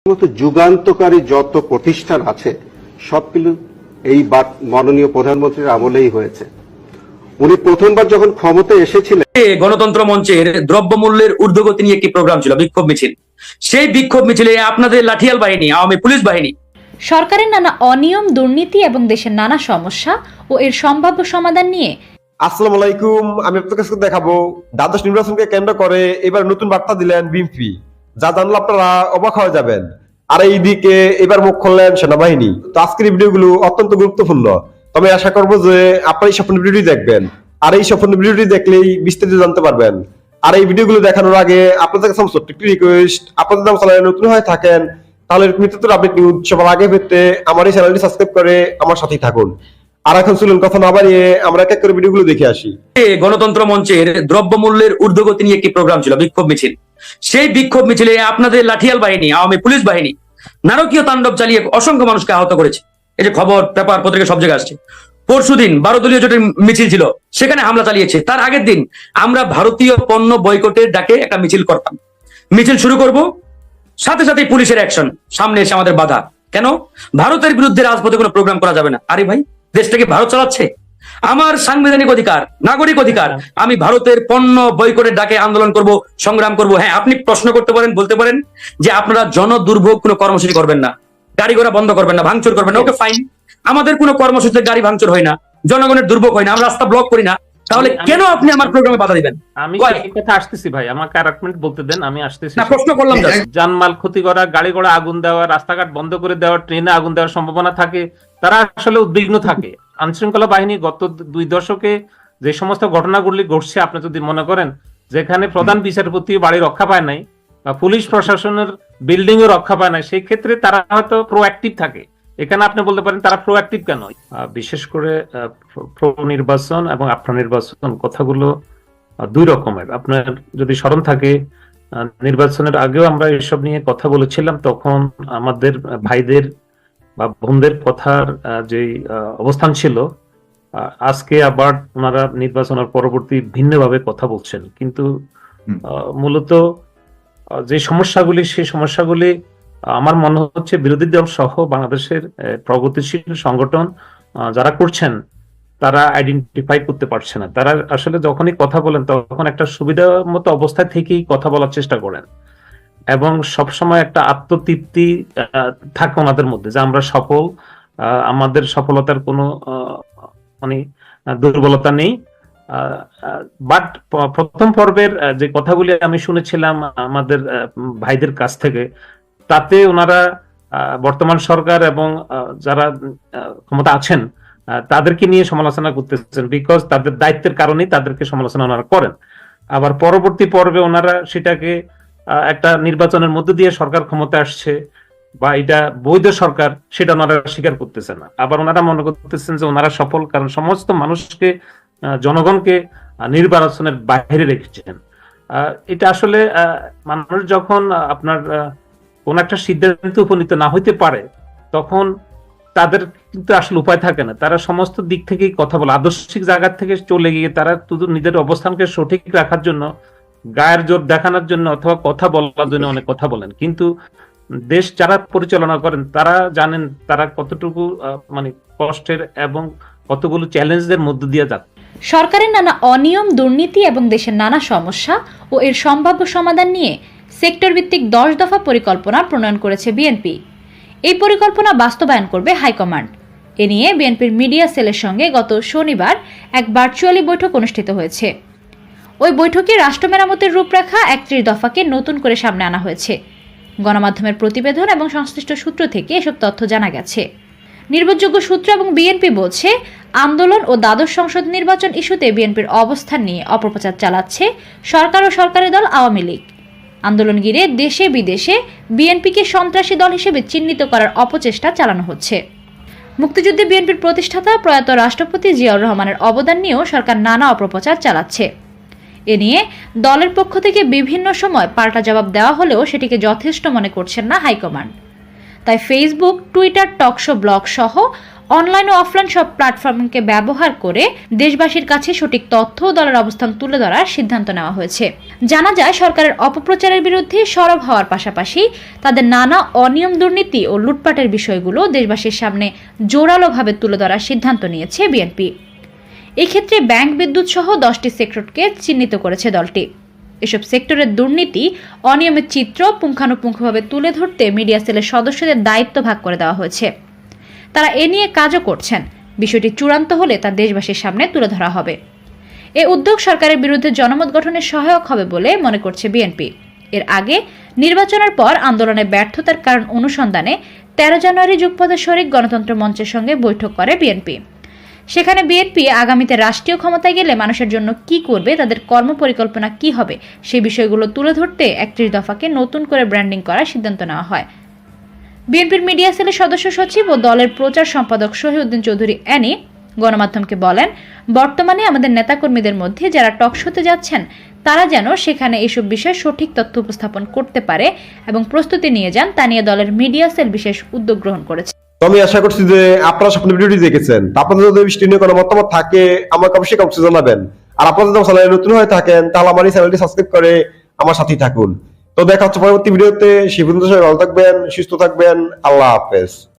মতো যুগান্তকারী যত প্রতিষ্ঠান আছে সবগুলো এই মাননীয় প্রধানমন্ত্রীর আমলেই হয়েছে। উনি প্রথমবার যখন ক্ষমতায় এসেছিলেন, গণতন্ত্র মঞ্চের দ্রব্যমূল্যের ঊর্ধ্বগতি নিয়ে একটি প্রোগ্রাম ছিল, বিক্ষোভ মিছিল। সেই বিক্ষোভ মিছিলে আপনাদের লাঠিয়াল বাহিনী, আওয়ামী পুলিশ বাহিনী সরকারের নানা অনিয়ম, দুর্নীতি এবং দেশের নানা সমস্যা ও এর সম্ভাব্য সমাধান নিয়ে। আসসালামু আলাইকুম, আমি আপনাদের কাছে দেখাবো দ্বাদশ নির্বাচনকে কেন্দ্র করে এবার নতুন বার্তা দিলেন বিএনপি, যা জানলে আপনারা অবাক হয়ে যাবেন। আর এইদিকে এবার মুখ খুললেন সেনাবাহিনী। তো আজকের এই ভিডিওগুলো অত্যন্ত গুরুত্বপূর্ণ, তবে আশা করবো যে আপনারা এই সম্পূর্ণ ভিডিওটি দেখবেন, আর এই সম্পূর্ণ ভিডিওটি দেখলেই বিস্তারিত জানতে পারবেন। আর এই ভিডিওগুলো দেখানোর আগে আপনাদের কাছে আমার ছোট্ট একটি রিকোয়েস্ট, আপনাদের নাম চ্যানেলে নতুন হয়ে থাকেন তাহলে মৃত্যুর আপডেট নিউজ সবার আগে পেতে আমার এই চ্যানেলটি সাবস্ক্রাইব করে আমার সাথেই থাকুন। আর এখন চলুন কথা না বাড়িয়ে আমরা এক এক করে ভিডিওগুলো দেখে আসি। গণতন্ত্র মঞ্চের দ্রব্যমূল্যের ঊর্ধ্বগতি নিয়ে একটি প্রোগ্রাম ছিল, বিক্ষোভ মিছিল। সেই বিক্ষোভ মিছিলে আপনাদের লাঠিয়াল বাহিনী, আওয়ামী পুলিশ বাহিনী নারকীয় তাণ্ডব চালিয়ে অসংখ্য মানুষকে আহত করেছে। এই যে খবর, পেপার, পত্রিকা সব জায়গায় আসছে। পরশুদিন 12 দলীয় জোটের মিছিল ছিল, সেখানে হামলা চালিয়েছে। তার আগের দিন আমরা ভারতীয় পণ্য বয়কটের ডাকে একটা মিছিল করতাম। মিছিল শুরু করব, সাথে সাথে পুলিশের অ্যাকশন, সামনে এসে আমাদের বাধা। কেন? ভারতের বিরুদ্ধে রাজপথে কোনো প্রোগ্রাম করা যাবে না। আরে ভাই, দেশটাকে ভারত চালাচ্ছে। আমার সাংবিধানিক অধিকার, নাগরিক অধিকার, আমি ভারতের পণ্য বয়কটের ডাকে আন্দোলন করব, সংগ্রাম করব। হ্যাঁ, আপনি প্রশ্ন করতে পারেন, বলতে পারেন যে আপনারা জনদুর্ভোগ কোনো কর্মসূচি করবেন না, গাড়ি ঘোড়া বন্ধ করবেন না, ভাঙচুর করবেন না। ওকে, ফাইন। আমাদের কোনো কর্মসূচিতে গাড়ি ভাঙচুর হয় না, জনগণের দুর্ভোগ হয় না, আমরা রাস্তা ব্লক করি না। তাহলে কেন আপনি আমার প্রোগ্রামে বাধা দিবেন? আমি এই কথা আসতেছি ভাই, আমাকে আর এক মিনিট বলতে দেন, আমি আসতেছি। না, প্রশ্ন করলাম। জানমাল ক্ষতি করা, গাড়ি ঘোড়া আগুন দেওয়া, রাস্তাঘাট বন্ধ করে দেওয়া, ট্রেনে আগুন দেওয়ার সম্ভাবনা থাকে, তারা আসলে উদ্বিগ্ন থাকে। আইনশৃঙ্খলা বাহিনী গত 2 দশকে যে সমস্ত ঘটনাগুলি ঘটছে, আপনি যদি মনে করেন যেখানে প্রধান বিচারপতি বাড়ি রক্ষা পায় নাই বা পুলিশ প্রশাসনের বিল্ডিং ও রক্ষা পায় নাই, সেই ক্ষেত্রে তারা হয়তো প্রোঅ্যাক্টিভ থাকে। এখানে আপনি বলতে পারেন তারা প্রোঅ্যাক্টিভ কেন? বিশেষ করে নির্বাচন এবং আপনার নির্বাচন কথাগুলো 2 রকমের। আপনার যদি স্মরণ থাকে, নির্বাচনের আগেও আমরা এসব নিয়ে কথা বলেছিলাম, তখন আমাদের ভাইদের বা বোনদের কথার যে অবস্থান ছিল, আজকে আবার ওনারা নির্বাচনের পরবর্তী ভিন্নভাবে কথা বলছেন। কিন্তু মূলত যে সমস্যাগুলি, সেই সমস্যাগুলি আমার মনে হচ্ছে বিরোধী দল সহ বাংলাদেশের প্রগতিশীল সংগঠন যারা করছেন তারা আইডেন্টিফাই করতে পারছে না। তারা আসলে যখনই কথা বলেন তখন একটা সুবিধা মতো অবস্থায় থেকেই কথা বলার চেষ্টা করেন, এবং সবসময় একটা আত্মতৃপ্তি থাকে ওনাদের মধ্যে যে আমরা সফল, আমাদের সফলতার কোনো মানে দুর্বলতা নেই। বাট প্রথম পর্বের যে কথাগুলি আমি শুনেছিলাম আমাদের ভাইদের কাছ থেকে, তাতে ওনারা বর্তমান সরকার এবং যারা ক্ষমতা আছেন তাদেরকে নিয়ে সমালোচনা করতেছেন, বিকজ তাদের দায়িত্বের কারণেই তাদেরকে সমালোচনা ওনারা করেন। আবার পরবর্তী পর্বে ওনারা সেটাকে একটা নির্বাচনের মধ্যে দিয়ে সরকার ক্ষমতা আসছে বা এটা বৈধ সরকার, সেটা ওনারা স্বীকার করতেছে না। আবার ওনারা মনে করতেছেন যে ওনারা সফল, কারণ সমস্ত মানুষকে, জনগণকে নির্বাচনের বাইরে রেখেছেন। এটা আসলে মানুষ যখন আপনার কোন একটা সিদ্ধান্তে উপনীত না হইতে পারে, তখন তাদের কিন্তু আসলে উপায় থাকে না। তারা সমস্ত দিক থেকেই কথা বলে, আদর্শিক জায়গা থেকে চলে গিয়ে তারা শুধু নিজের অবস্থানকে সঠিক রাখার জন্য, গায়ের জোর দেখানোর জন্য অথবা কথা বলার জন্য অনেক কথা বলেন। কিন্তু দেশ যারা পরিচালনা করেন তারা জানেন তারা কতটুকু মানে কষ্টের এবং কতগুলো চ্যালেঞ্জের মধ্য দিয়ে যাচ্ছে। সরকারের নানা অনিয়ম, দুর্নীতি এবং দেশের নানা সমস্যা ও এর সম্ভাব্য সমাধান নিয়ে সেক্টর ভিত্তিক 10 দফা পরিকল্পনা প্রণয়ন করেছে বিএনপি। এই পরিকল্পনা বাস্তবায়ন করবে হাইকমান্ড। এ নিয়ে বিএনপির মিডিয়া সেলের সঙ্গে গত শনিবার এক ভার্চুয়ালি বৈঠক অনুষ্ঠিত হয়েছে। ওই বৈঠকে রাষ্ট্র মেরামতের রূপরেখা 31 দফাকে নতুন করে সামনে আনা হয়েছে। গণমাধ্যমের প্রতিবেদন এবং সংশ্লিষ্ট সূত্র থেকে এসব তথ্য জানা গেছে। নির্ভরযোগ্য সূত্র এবং বিএনপি বলছে, আন্দোলন ও দ্বাদশ সংসদ নির্বাচন ইস্যুতে বিএনপির অবস্থান নিয়ে অপপ্রচার চালাচ্ছে সরকার ও সরকারি দল আওয়ামী লীগ। আন্দোলন ঘিরে দেশে বিদেশে বিএনপিকে সন্ত্রাসী দল হিসেবে চিহ্নিত করার অপচেষ্টা চালানো হচ্ছে। মুক্তিযুদ্ধে বিএনপির প্রতিষ্ঠাতা প্রয়াত রাষ্ট্রপতি জিয়াউর রহমানের অবদান নিয়েও সরকার নানা অপপ্রচার চালাচ্ছে। এ নিয়ে দলের পক্ষ থেকে বিভিন্ন সময় পাল্টা জবাব দেওয়া হলেও সেটিকে যথেষ্ট মনে করছেন না হাইকমান্ড। তাই ফেসবুক, টুইটার, টকশো, ব্লগ সহ অনলাইন ও অফলাইন সব প্ল্যাটফর্মকে ব্যবহার করে দেশবাসীর কাছে সঠিক তথ্য ও দলের অবস্থান তুলে ধরার সিদ্ধান্ত নেওয়া হয়েছে। জানা যায়, সরকারের অপপ্রচারের বিরুদ্ধে সরব হওয়ার পাশাপাশি তাদের নানা অনিয়ম, দুর্নীতি ও লুটপাটের বিষয়গুলো দেশবাসীর সামনে জোরালোভাবে তুলে ধরার সিদ্ধান্ত নিয়েছে বিএনপি। এক্ষেত্রে ব্যাংক, বিদ্যুৎ সহ 10টি সেক্টরকে চিহ্নিত করেছে দলটি। এসব সেক্টরের দুর্নীতি, অনিয়মের চিত্র পুঙ্খানুপুঙ্খভাবে তুলে ধরতে মিডিয়া সেলের সদস্যদের দায়িত্ব ভাগ করে দেওয়া হয়েছে। তারা এ নিয়ে কাজও করছেন। বিষয়টি চূড়ান্ত হলে তা দেশবাসীর সামনে তুলে ধরা হবে। এ উদ্যোগ সরকারের বিরুদ্ধে জনমত গঠনে সহায়ক হবে বলে মনে করছে বিএনপি। এর আগে নির্বাচনের পর আন্দোলনের ব্যর্থতার কারণ অনুসন্ধানে 13 জানুয়ারি যুগপথ শরিক গণতন্ত্র মঞ্চের সঙ্গে বৈঠক করে বিএনপি। সেখানে বিএনপি আগামীতে রাষ্ট্রীয় ক্ষমতায় গেলে মানুষের জন্য কি করবে, তাদের কর্মপরিকল্পনা কি হবে, সেই বিষয়গুলো তুলে ধরতে 31 দফাকে নতুন করে ব্র্যান্ডিং করার সিদ্ধান্ত নেওয়া হয়। বিএনপির মিডিয়া সেলের সদস্য সচিব ও দলের প্রচার সম্পাদক শহীউদ্দিন চৌধুরী অ্যানি গণমাধ্যমকে বলেন, বর্তমানে আমাদের নেতাকর্মীদের মধ্যে যারা টকশোতে যাচ্ছেন তারা যেন সেখানে এসব বিষয়ে সঠিক তথ্য উপস্থাপন করতে পারে এবং প্রস্তুতি নিয়ে যান, তা নিয়ে দলের মিডিয়া সেল বিশেষ উদ্যোগ গ্রহণ করেছে। তো আমি আশা করছি যে আপনারা সম্পূর্ণ ভিডিওটি দেখেছেন। আপনাদের যদি বৃষ্টি নিয়ে কোনো মতামত থাকে আমাকে অবশ্যই কমেন্টে জানাবেন। আর আপনারা যদি চ্যানেলে নতুন হয়ে থাকেন তাহলে আমার এই চ্যানেলটি সাবস্ক্রাইব করে আমার সাথেই থাকুন। তো দেখা হচ্ছে পরবর্তী ভিডিওতে। সে পর্যন্ত সবাই ভালো থাকবেন, সুস্থ থাকবেন। আল্লাহ হাফেজ।